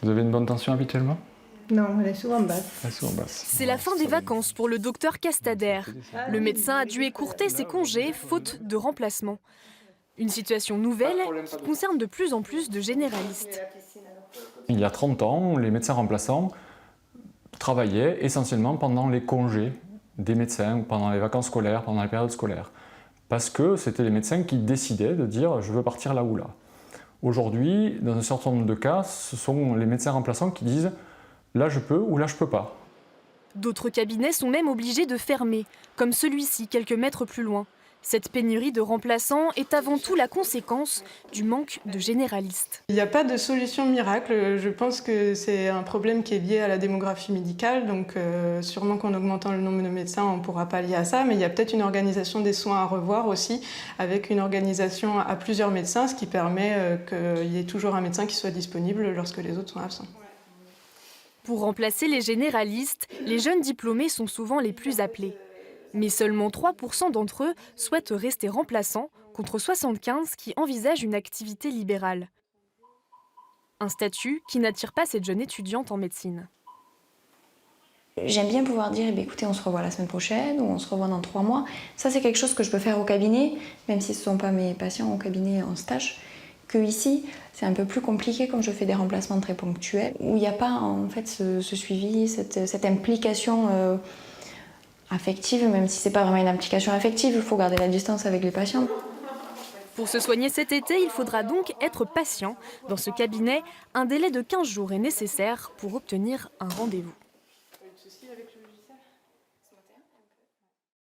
Vous avez une bonne tension habituellement? Non, elle est souvent basse. Elle est souvent basse. C'est la fin des vacances pour le docteur Castader. Le médecin a dû écourter ses congés faute de remplacement. Une situation nouvelle qui concerne de plus en plus de généralistes. Il y a 30 ans, les médecins remplaçants travaillaient essentiellement pendant les congés des médecins, ou pendant les vacances scolaires, pendant les périodes scolaires. Parce que c'était les médecins qui décidaient de dire « je veux partir là ou là ». Aujourd'hui, dans un certain nombre de cas, ce sont les médecins remplaçants qui disent « là je peux » ou « là je peux pas ». D'autres cabinets sont même obligés de fermer, comme celui-ci quelques mètres plus loin. Cette pénurie de remplaçants est avant tout la conséquence du manque de généralistes. Il n'y a pas de solution miracle. Je pense que c'est un problème qui est lié à la démographie médicale. Donc sûrement qu'en augmentant le nombre de médecins, on pourra pallier à ça. Mais il y a peut-être une organisation des soins à revoir aussi, avec une organisation à plusieurs médecins, ce qui permet qu'il y ait toujours un médecin qui soit disponible lorsque les autres sont absents. Pour remplacer les généralistes, les jeunes diplômés sont souvent les plus appelés. Mais seulement 3% d'entre eux souhaitent rester remplaçants, contre 75% qui envisagent une activité libérale. Un statut qui n'attire pas cette jeune étudiante en médecine. J'aime bien pouvoir dire, eh bien, écoutez, on se revoit la semaine prochaine ou on se revoit dans 3 mois. Ça, c'est quelque chose que je peux faire au cabinet, même si ce ne sont pas mes patients au cabinet en stage. Que ici, c'est un peu plus compliqué quand je fais des remplacements très ponctuels, où il n'y a pas en fait ce suivi, cette implication affective, même si ce n'est pas vraiment une implication affective, il faut garder la distance avec les patients. Pour se soigner cet été, il faudra donc être patient. Dans ce cabinet, un délai de 15 jours est nécessaire pour obtenir un rendez-vous.